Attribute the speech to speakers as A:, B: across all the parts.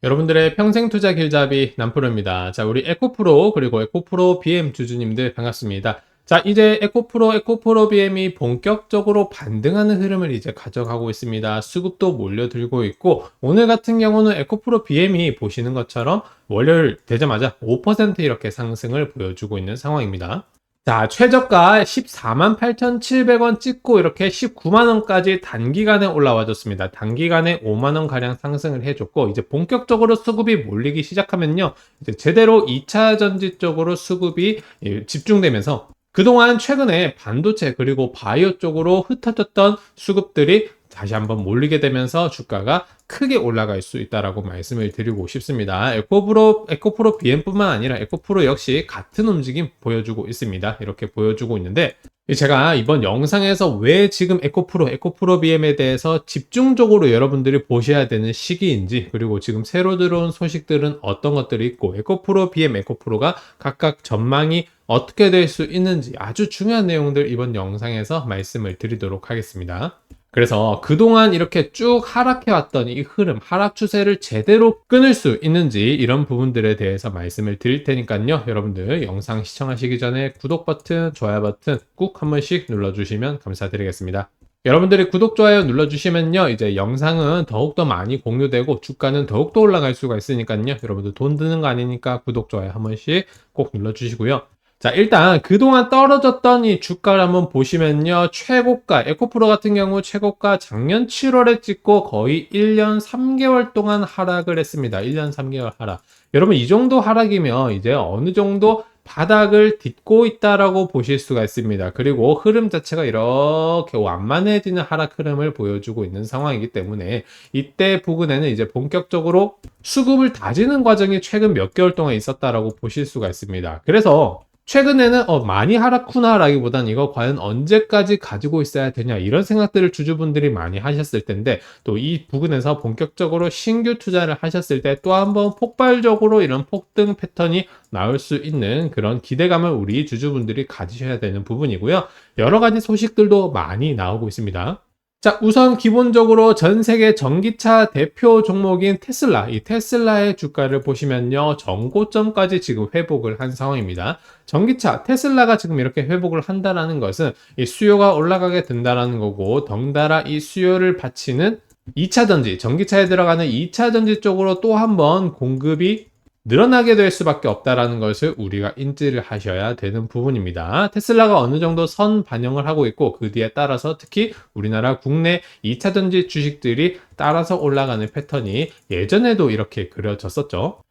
A: 여러분들의 평생 투자 길잡이 남프로입니다. 자, 우리 에코프로 그리고 에코프로 BM 주주님들 반갑습니다. 자, 이제 에코프로 BM이 본격적으로 반등하는 흐름을 이제 가져가고 있습니다. 수급도 몰려들고 있고, 오늘 같은 경우는 에코프로 BM이 보시는 것처럼 월요일 되자마자 5% 이렇게 상승을 보여주고 있는 상황입니다. 자, 최저가 148,700원 찍고 이렇게 19만원까지 단기간에 올라와줬습니다. 단기간에 5만원가량 상승을 해줬고, 이제 본격적으로 수급이 몰리기 시작하면요, 이제 제대로 2차 전지 쪽으로 수급이 집중되면서 그동안 최근에 반도체 그리고 바이오 쪽으로 흩어졌던 수급들이 다시 한번 몰리게 되면서 주가가 크게 올라갈 수 있다라고 말씀을 드리고 싶습니다. 에코프로 BM뿐만 아니라 에코프로 역시 같은 움직임 보여주고 있습니다. 이렇게 보여주고 있는데, 제가 이번 영상에서 왜 지금 에코프로 BM에 대해서 집중적으로 여러분들이 보셔야 되는 시기인지, 그리고 지금 새로 들어온 소식들은 어떤 것들이 있고, 에코프로 BM, 에코프로가 각각 전망이 어떻게 될 수 있는지 아주 중요한 내용들 이번 영상에서 말씀을 드리도록 하겠습니다. 그래서 그동안 이렇게 쭉 하락해왔던 이 흐름, 하락 추세를 제대로 끊을 수 있는지 이런 부분들에 대해서 말씀을 드릴 테니까요. 여러분들 영상 시청하시기 전에 구독 버튼, 좋아요 버튼 꾹 한 번씩 눌러주시면 감사드리겠습니다. 여러분들이 구독, 좋아요 눌러주시면요, 이제 영상은 더욱더 많이 공유되고 주가는 더욱더 올라갈 수가 있으니까요. 여러분들 돈 드는 거 아니니까 구독, 좋아요 한 번씩 꼭 눌러주시고요. 자, 일단 그동안 떨어졌던 이 주가를 한번 보시면요, 최고가 에코프로 같은 경우 최고가 작년 7월에 찍고 거의 1년 3개월 동안 하락을 했습니다. 1년 3개월 하락. 여러분, 이 정도 하락이면 이제 어느 정도 바닥을 딛고 있다라고 보실 수가 있습니다. 그리고 흐름 자체가 이렇게 완만해지는 하락 흐름을 보여주고 있는 상황이기 때문에 이때 부근에는 이제 본격적으로 수급을 다지는 과정이 최근 몇 개월 동안 있었다라고 보실 수가 있습니다. 그래서 최근에는 많이 하락구나 라기보단 이거 과연 언제까지 가지고 있어야 되냐, 이런 생각들을 주주분들이 많이 하셨을 텐데, 또 이 부분에서 본격적으로 신규 투자를 하셨을 때 또 한번 폭발적으로 이런 폭등 패턴이 나올 수 있는 그런 기대감을 우리 주주분들이 가지셔야 되는 부분이고요. 여러 가지 소식들도 많이 나오고 있습니다. 자, 우선 기본적으로 전 세계 전기차 대표 종목인 테슬라, 이 테슬라의 주가를 보시면요, 전고점까지 지금 회복을 한 상황입니다. 전기차 테슬라가 지금 이렇게 회복을 한다라는 것은 이 수요가 올라가게 된다라는 거고, 덩달아 이 수요를 받치는 2차 전지, 전기차에 들어가는 2차 전지 쪽으로 또 한번 공급이 늘어나게 될 수밖에 없다라는 것을 우리가 인지를 하셔야 되는 부분입니다. 테슬라가 어느 정도 선 반영을 하고 있고, 그 뒤에 따라서 특히 우리나라 국내 2차 전지 주식들이 따라서 올라가는 패턴이 예전에도 이렇게 그려졌었죠.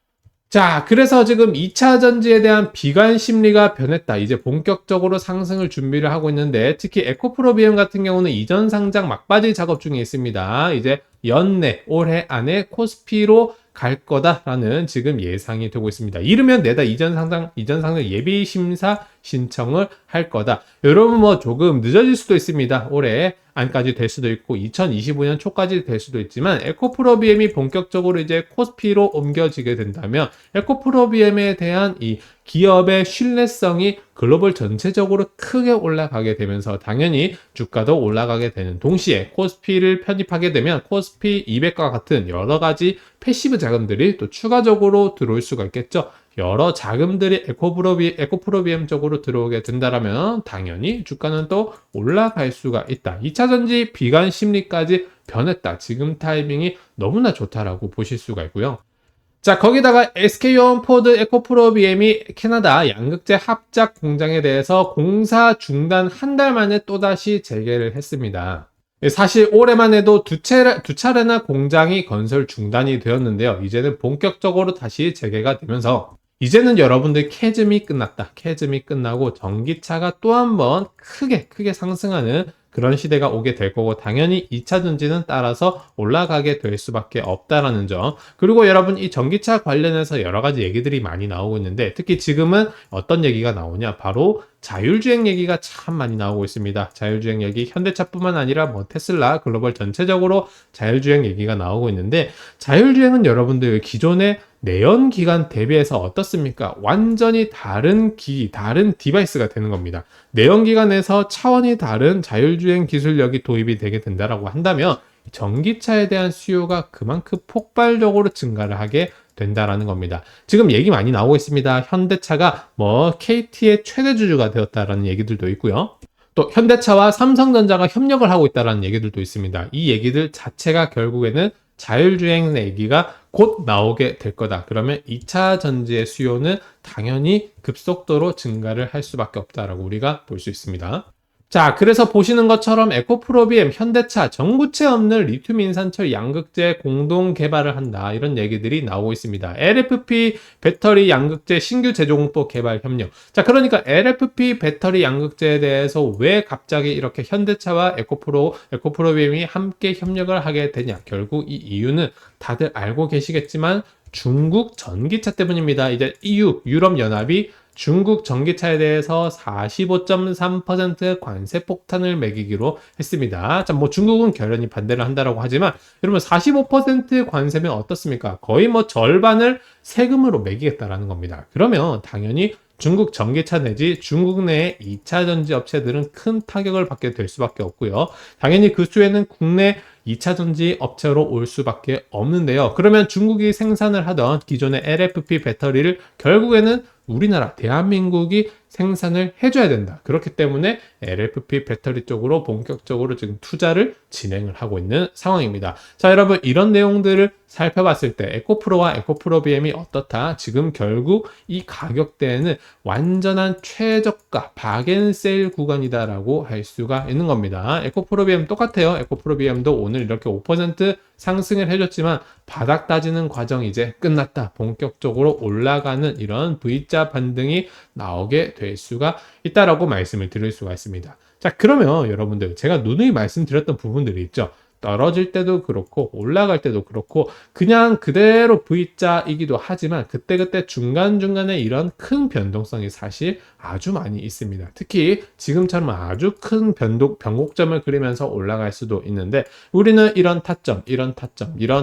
A: 자, 그래서 지금 2차 전지에 대한 비관 심리가 변했다. 이제 본격적으로 상승을 준비를 하고 있는데, 특히 에코프로 BM 같은 경우는 이전 상장 막바지 작업 중에 있습니다. 이제 연내 올해 안에 코스피로 갈 거다라는 지금 예상이 되고 있습니다. 이르면 내다 이전 상장 예비 심사 신청을 할 거다. 여러분, 뭐 조금 늦어질 수도 있습니다. 올해 안까지 될 수도 있고 2025년 초까지 될 수도 있지만, 에코프로 BM이 본격적으로 이제 코스피로 옮겨지게 된다면 에코프로 BM에 대한 이 기업의 신뢰성이 글로벌 전체적으로 크게 올라가게 되면서 당연히 주가도 올라가게 되는 동시에, 코스피를 편입하게 되면 코스피 200과 같은 여러 가지 패시브 자금들이 또 추가적으로 들어올 수가 있겠죠. 여러 자금들이 에코프로 BM 쪽으로 들어오게 된다면 당연히 주가는 또 올라갈 수가 있다. 2차 전지 비관 심리까지 변했다. 지금 타이밍이 너무나 좋다라고 보실 수가 있고요. 자, 거기다가 SK온포드 에코프로 BM이 캐나다 양극재 합작 공장에 대해서 공사 중단 한 달 만에 또다시 재개를 했습니다. 사실 올해만 해도 두 차례나 공장이 건설 중단이 되었는데요. 이제는 본격적으로 다시 재개가 되면서 이제는 여러분들 캐즘이 끝났다. 캐즘이 끝나고 전기차가 또 한 번 크게 상승하는 그런 시대가 오게 될 거고, 당연히 2차 전지는 따라서 올라가게 될 수밖에 없다라는 점. 그리고 여러분, 이 전기차 관련해서 여러 가지 얘기들이 많이 나오고 있는데, 특히 지금은 어떤 얘기가 나오냐, 바로 자율주행 얘기가 참 많이 나오고 있습니다. 자율주행 얘기, 현대차뿐만 아니라 뭐 테슬라, 글로벌 전체적으로 자율주행 얘기가 나오고 있는데, 자율주행은 여러분들 기존의 내연기관 대비해서 어떻습니까? 완전히 다른 다른 디바이스가 되는 겁니다. 내연기관에서 차원이 다른 자율주행 기술력이 도입이 되게 된다라고 한다면, 전기차에 대한 수요가 그만큼 폭발적으로 증가를 하게 된다라는 겁니다. 지금 얘기 많이 나오고 있습니다. 현대차가 뭐 KT의 최대 주주가 되었다라는 얘기들도 있고요. 또 현대차와 삼성전자가 협력을 하고 있다는 얘기들도 있습니다. 이 얘기들 자체가 결국에는 자율주행 얘기가 곧 나오게 될 거다. 그러면 2차 전지의 수요는 당연히 급속도로 증가를 할 수밖에 없다라고 우리가 볼 수 있습니다. 자, 그래서 보시는 것처럼 에코프로비엠, 현대차, 전구체 없는 리튬 인산철 양극재 공동 개발을 한다. 이런 얘기들이 나오고 있습니다. LFP 배터리 양극재 신규 제조공법 개발 협력. 자, 그러니까 LFP 배터리 양극재에 대해서 왜 갑자기 이렇게 현대차와 에코프로비엠이 함께 협력을 하게 되냐. 결국 이 이유는 다들 알고 계시겠지만 중국 전기차 때문입니다. 이제 유럽연합이 중국 전기차에 대해서 45.3% 관세 폭탄을 매기기로 했습니다. 자, 뭐 중국은 결연히 반대를 한다라고 하지만 여러분 45% 관세면 어떻습니까? 거의 뭐 절반을 세금으로 매기겠다라는 겁니다. 그러면 당연히 중국 전기차 내지 중국 내의 2차 전지 업체들은 큰 타격을 받게 될 수밖에 없고요. 당연히 그 수혜는 국내 2차 전지 업체로 올 수밖에 없는데요. 그러면 중국이 생산을 하던 기존의 LFP 배터리를 결국에는 우리나라 대한민국이 생산을 해줘야 된다. 그렇기 때문에 LFP 배터리 쪽으로 본격적으로 지금 투자를 진행을 하고 있는 상황입니다. 자, 여러분 이런 내용들을 살펴봤을 때 에코프로와 에코프로비엠이 어떻다? 지금 결국 이 가격대에는 완전한 최저가 박앤세일 구간이다라고 할 수가 있는 겁니다. 에코프로비엠 똑같아요. 에코프로비엠도 오늘 이렇게 5% 상승을 해줬지만 바닥 따지는 과정이 이제 끝났다. 본격적으로 올라가는 이런 V자 반등이 나오게 될 수가 있다라고 말씀을 드릴 수가 있습니다. 자, 그러면 여러분들 제가 누누이 말씀드렸던 부분들이 있죠. 떨어질 때도 그렇고 올라갈 때도 그렇고 그냥 그대로 V자이기도 하지만 그때그때 중간중간에 이런 큰 변동성이 사실 아주 많이 있습니다. 특히 지금처럼 아주 큰 변곡점을 그리면서 올라갈 수도 있는데 우리는 이런 타점, 이런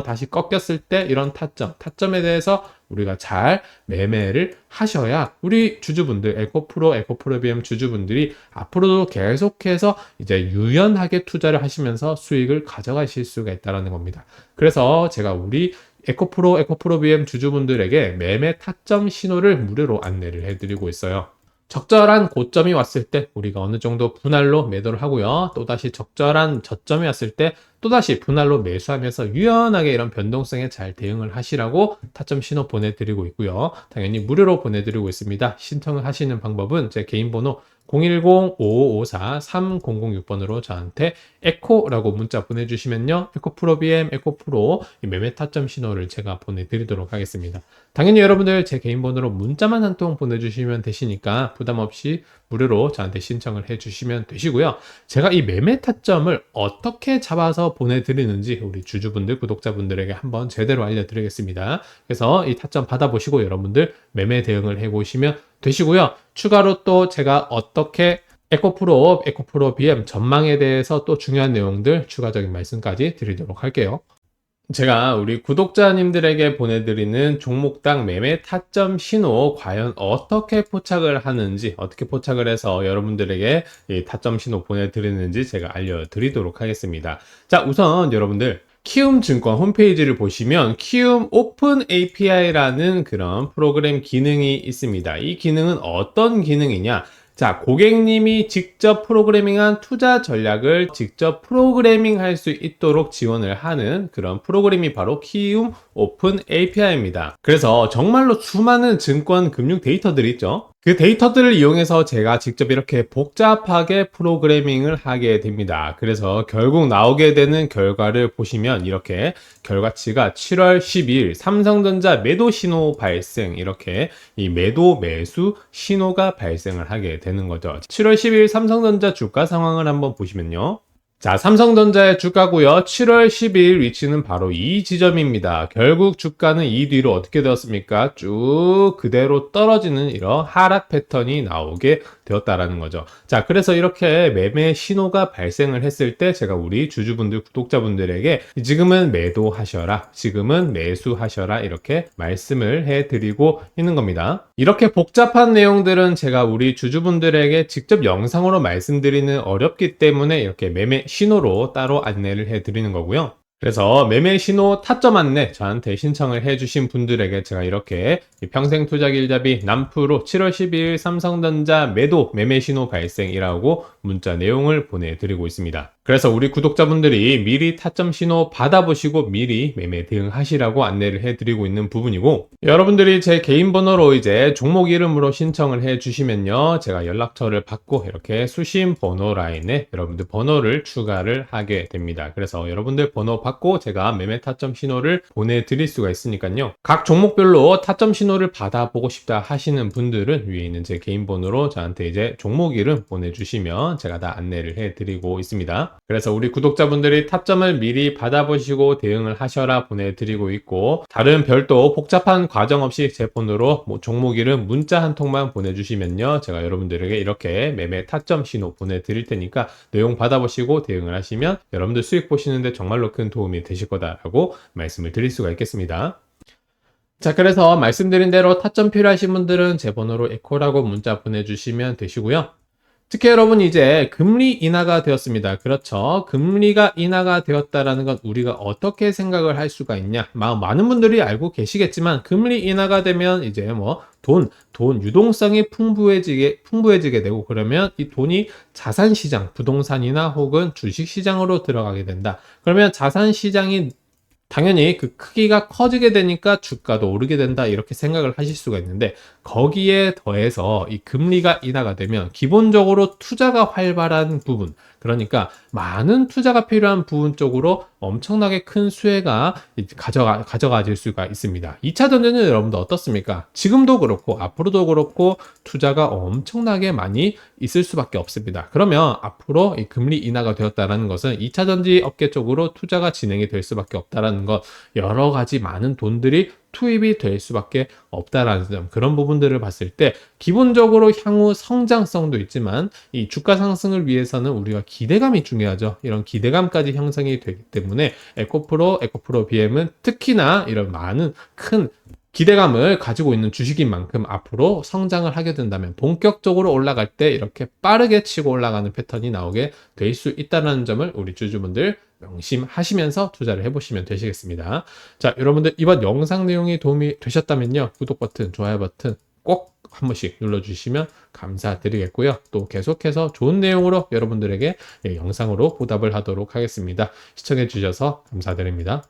A: 다시 꺾였을 때 이런 타점에 대해서 우리가 잘 매매를 하셔야 우리 주주분들, 에코프로비엠 주주분들이 앞으로도 계속해서 이제 유연하게 투자를 하시면서 수익을 가져가실 수가 있다는 겁니다. 그래서 제가 우리 에코프로비엠 주주분들에게 매매 타점 신호를 무료로 안내를 해드리고 있어요. 적절한 고점이 왔을 때 우리가 어느 정도 분할로 매도를 하고요. 또다시 적절한 저점이 왔을 때 또다시 분할로 매수하면서 유연하게 이런 변동성에 잘 대응을 하시라고 타점 신호 보내드리고 있고요. 당연히 무료로 보내드리고 있습니다. 신청을 하시는 방법은 제 개인 번호 010-5554-3006번으로 저한테 에코라고 문자 보내주시면요. 에코프로비엠, 에코프로 매매 타점 신호를 제가 보내드리도록 하겠습니다. 당연히 여러분들 제 개인 번호로 문자만 한 통 보내주시면 되시니까 부담 없이 무료로 저한테 신청을 해주시면 되시고요. 제가 이 매매 타점을 어떻게 잡아서 보내드리는지 우리 주주분들, 구독자분들에게 한번 제대로 알려드리겠습니다. 그래서 이 타점 받아보시고 여러분들 매매 대응을 해보시면 되시고요. 추가로 또 제가 어떻게 에코프로비엠 전망에 대해서 또 중요한 내용들 추가적인 말씀까지 드리도록 할게요. 제가 우리 구독자님들에게 보내드리는 종목당 매매 타점 신호 과연 어떻게 포착을 하는지, 어떻게 포착을 해서 여러분들에게 이 타점 신호 보내드리는지 제가 알려드리도록 하겠습니다. 자, 우선 여러분들 키움증권 홈페이지를 보시면 키움 오픈 API라는 그런 프로그램 기능이 있습니다. 이 기능은 어떤 기능이냐? 자, 고객님이 직접 프로그래밍한 투자 전략을 직접 프로그래밍 할 수 있도록 지원을 하는 그런 프로그램이 바로 키움 오픈 API입니다. 그래서 정말로 수많은 증권 금융 데이터들이 있죠. 그 데이터들을 이용해서 제가 직접 이렇게 복잡하게 프로그래밍을 하게 됩니다. 그래서 결국 나오게 되는 결과를 보시면 이렇게 결과치가 7월 12일 삼성전자 매도 신호 발생, 이렇게 이 매도 매수 신호가 발생을 하게 되는 거죠. 7월 12일 삼성전자 주가 상황을 한번 보시면요. 자, 삼성전자의 주가고요. 7월 12일 위치는 바로 이 지점입니다. 결국 주가는 이 뒤로 어떻게 되었습니까? 쭉 그대로 떨어지는 이런 하락 패턴이 나오게 되었다라는 거죠. 자, 그래서 이렇게 매매 신호가 발생을 했을 때 제가 우리 주주분들, 구독자분들에게 지금은 매도하셔라, 지금은 매수하셔라 이렇게 말씀을 해드리고 있는 겁니다. 이렇게 복잡한 내용들은 제가 우리 주주분들에게 직접 영상으로 말씀드리는 어렵기 때문에 이렇게 매매 신호로 따로 안내를 해드리는 거고요. 그래서 매매 신호 타점 안내 저한테 신청을 해주신 분들에게 제가 이렇게 평생투자길잡이 남프로 7월 12일 삼성전자 매도 매매 신호 발생이라고 문자 내용을 보내드리고 있습니다. 그래서 우리 구독자분들이 미리 타점 신호 받아보시고 미리 매매 대응하시라고 안내를 해드리고 있는 부분이고, 여러분들이 제 개인 번호로 이제 종목 이름으로 신청을 해주시면요, 제가 연락처를 받고 이렇게 수신 번호 라인에 여러분들 번호를 추가를 하게 됩니다. 그래서 여러분들 번호 받고 제가 매매 타점 신호를 보내드릴 수가 있으니까요, 각 종목별로 타점 신호를 받아보고 싶다 하시는 분들은 위에 있는 제 개인 번호로 저한테 이제 종목 이름 보내주시면 제가 다 안내를 해드리고 있습니다. 그래서 우리 구독자분들이 타점을 미리 받아보시고 대응을 하셔라 보내드리고 있고, 다른 별도 복잡한 과정 없이 제 폰으로 종목 이름 문자 한 통만 보내주시면요, 제가 여러분들에게 이렇게 매매 타점 신호 보내드릴 테니까 내용 받아보시고 대응을 하시면 여러분들 수익 보시는데 정말로 큰 도움이 되실 거다라고 말씀을 드릴 수가 있겠습니다. 자, 그래서 말씀드린 대로 타점 필요하신 분들은 제 번호로 에코라고 문자 보내주시면 되시고요. 특히 여러분 이제 금리 인하가 되었습니다. 그렇죠. 금리가 인하가 되었다라는 건 우리가 어떻게 생각을 할 수가 있냐. 많은 분들이 알고 계시겠지만 금리 인하가 되면 이제 돈 유동성이 풍부해지게 되고, 그러면 이 돈이 자산시장, 부동산이나 혹은 주식시장으로 들어가게 된다. 그러면 자산시장이 당연히 그 크기가 커지게 되니까 주가도 오르게 된다, 이렇게 생각을 하실 수가 있는데, 거기에 더해서 이 금리가 인하가 되면 기본적으로 투자가 활발한 부분, 그러니까 많은 투자가 필요한 부분 쪽으로 엄청나게 큰 수혜가 가져가질 수가 있습니다. 2차 전지는 여러분들 어떻습니까? 지금도 그렇고 앞으로도 그렇고 투자가 엄청나게 많이 있을 수밖에 없습니다. 그러면 앞으로 이 금리 인하가 되었다는 것은 2차 전지 업계 쪽으로 투자가 진행이 될 수밖에 없다는 것, 여러 가지 많은 돈들이 투입이 될 수밖에 없다라는 점, 그런 부분들을 봤을 때 기본적으로 향후 성장성도 있지만 이 주가 상승을 위해서는 우리가 기대감이 중요하죠. 이런 기대감까지 형성이 되기 때문에 에코프로 BM은 특히나 이런 많은 큰 기대감을 가지고 있는 주식인 만큼 앞으로 성장을 하게 된다면 본격적으로 올라갈 때 이렇게 빠르게 치고 올라가는 패턴이 나오게 될 수 있다는 점을 우리 주주분들 명심하시면서 투자를 해보시면 되시겠습니다. 자, 여러분들 이번 영상 내용이 도움이 되셨다면요, 구독 버튼, 좋아요 버튼 꼭 한 번씩 눌러주시면 감사드리겠고요. 또 계속해서 좋은 내용으로 여러분들에게 영상으로 보답을 하도록 하겠습니다. 시청해 주셔서 감사드립니다.